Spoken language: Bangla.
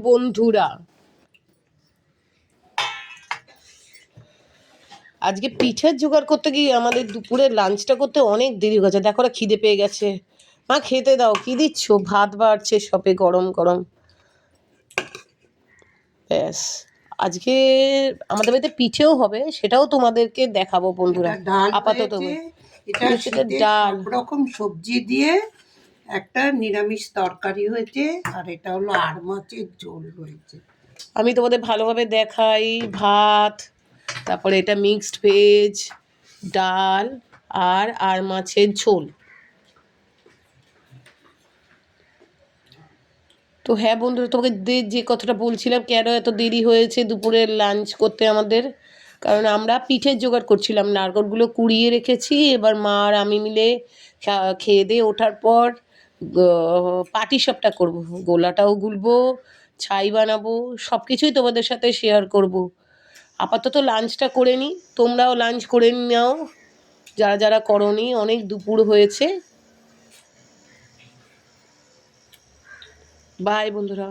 বন্ধুরা, আজকে পিঠের জোগাড় করতে গিয়ে আমাদের দুপুরের লাঞ্চটা করতে অনেক দেরি হয়ে গেছে। দেখো ওরা খিদে পেয়ে গেছে। মা খেতে দাও। কি দিচ্ছ? ভাত বাড়ছে সবে গরম গরম। ব্যাস, আজকে আমাদের বাড়িতে পিঠেও হবে, সেটাও তোমাদেরকে দেখাবো বন্ধুরা। আপাতত এটা ডাল, সব রকম সবজি দিয়ে একটা নিরামিষ তরকারি হয়েছে, আর এটা হলো আর মাছের ঝোল হয়েছে। আমি তোমাদের ভালোভাবে দেখাই। ভাত, তারপরে এটা মিক্সড ভেজ, ডাল আর মাছের ঝোল। তো হ্যাঁ বন্ধুরা, তোমাকে যে কথাটা বলছিলাম, কেন এত দেরি হয়েছে দুপুরের লাঞ্চ করতে আমাদের, কারণ আমরা পিঠের জোগাড় করছিলাম। নারকেলগুলো কুড়িয়ে রেখেছি, এবার মা আর আমি মিলে খেয়ে দিয়ে ওঠার পর পাটিসাপটা করবো, গোলাটাও গুলবো, ছাই বানাবো, সব কিছুই তোমাদের সাথে শেয়ার করব। আপাতত লাঞ্চটা করে নিই, তোমরাও লাঞ্চ করে নাও যারা যারা করনি। অনেক দুপুর হয়েছে। বাই বন্ধুরা।